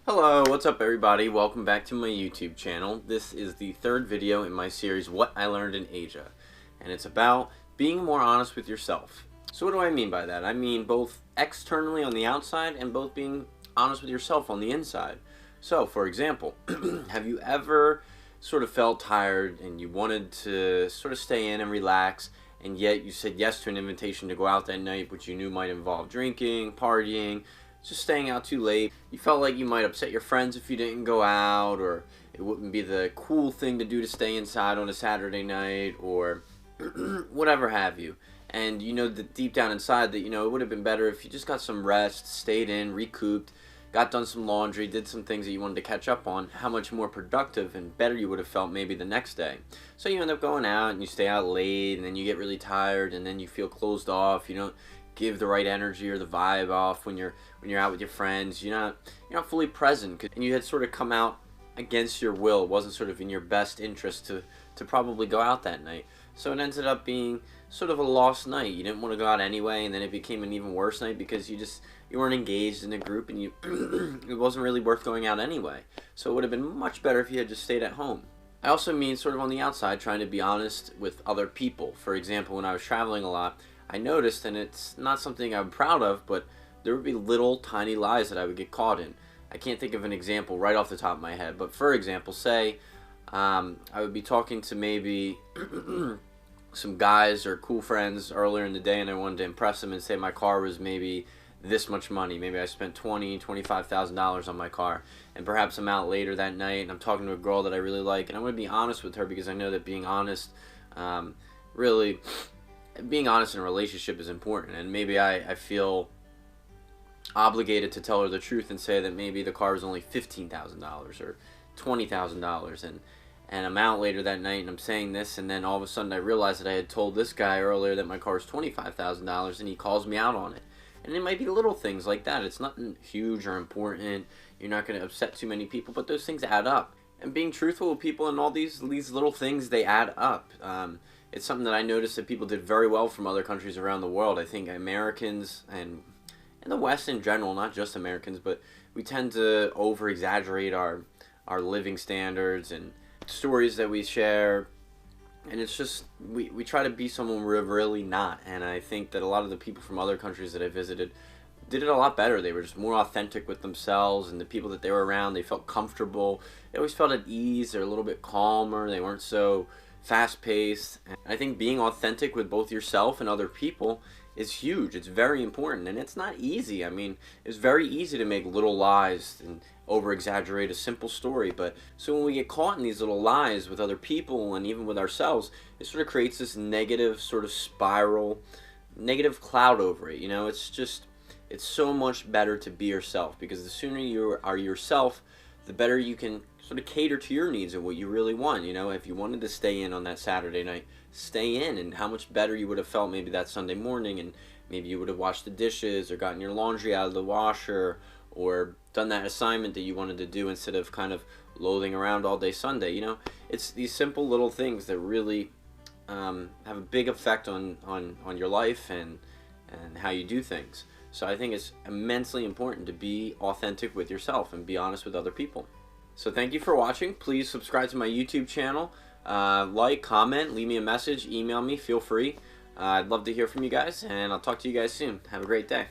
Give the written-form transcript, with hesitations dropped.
Hello, what's up everybody? Welcome back to my YouTube channel. This is the third video in my series, What I Learned in Asia. And it's about being more honest with yourself. So what do I mean by that? I mean both externally on the outside and both being honest with yourself on the inside. So, for example, have you ever sort of felt tired and you wanted to sort of stay in and relax, and yet you said yes to an invitation to go out that night, which you knew might involve drinking, partying, just staying out too late? You felt like you might upset your friends if you didn't go out, or it wouldn't be the cool thing to do to stay inside on a Saturday night, or whatever have you. And you know that deep down inside that, it would have been better if you just got some rest, stayed in, recouped, got done some laundry, did some things that you wanted to catch up on, how much more productive and better you would have felt maybe the next day. So you end up going out and you stay out late, and then you get really tired, and then you feel closed off. You don't give the right energy or the vibe off when you're out with your friends. You're not fully present, and you had sort of come out against your will. It wasn't sort of in your best interest to probably go out that night. So it ended up being sort of a lost night. You didn't want to go out anyway, and then it became an even worse night because you weren't engaged in a group, and it wasn't really worth going out anyway. So it would have been much better if you had just stayed at home. I also mean sort of on the outside, trying to be honest with other people. For example, when I was traveling a lot, I noticed, and it's not something I'm proud of, but there would be little tiny lies that I would get caught in. I can't think of an example right off the top of my head, but for example, say I would be talking to maybe some guys or cool friends earlier in the day, and I wanted to impress them and say my car was maybe this much money. Maybe I spent $25,000 on my car, and perhaps I'm out later that night and I'm talking to a girl that I really like, and I'm going to be honest with her because I know that being honest, being honest in a relationship is important. And maybe I feel obligated to tell her the truth and say that maybe the car was only $15,000 or $20,000, and I'm out later that night and I'm saying this, and then all of a sudden I realize that I had told this guy earlier that my car is $25,000, and he calls me out on it. And it might be little things like that. It's nothing huge or important. You're not going to upset too many people, but those things add up. And being truthful with people and all these little things, they add up. It's something that I noticed that people did very well from other countries around the world. I think Americans and the West in general, not just Americans, but we tend to over-exaggerate our living standards and stories that we share. And it's just, we try to be someone we're really not. And I think that a lot of the people from other countries that I visited did it a lot better. They were just more authentic with themselves, and the people that they were around, they felt comfortable. They always felt at ease. They're a little bit calmer. They weren't so fast-paced. And I think being authentic with both yourself and other people is huge. It's very important, and it's not easy. I mean, it's very easy to make little lies and over-exaggerate a simple story, but so when we get caught in these little lies with other people and even with ourselves, it sort of creates this negative sort of spiral, negative cloud over it. It's so much better to be yourself, because the sooner you are yourself, the better you can sort of cater to your needs and what you really want. If you wanted to stay in on that Saturday night, stay in, and how much better you would have felt maybe that Sunday morning, and maybe you would have washed the dishes or gotten your laundry out of the washer or done that assignment that you wanted to do instead of kind of loathing around all day Sunday. It's these simple little things that really have a big effect on your life and how you do things. So I think it's immensely important to be authentic with yourself and be honest with other people. So thank you for watching. Please subscribe to my YouTube channel. Like, comment, leave me a message, email me, feel free. I'd love to hear from you guys, and I'll talk to you guys soon. Have a great day.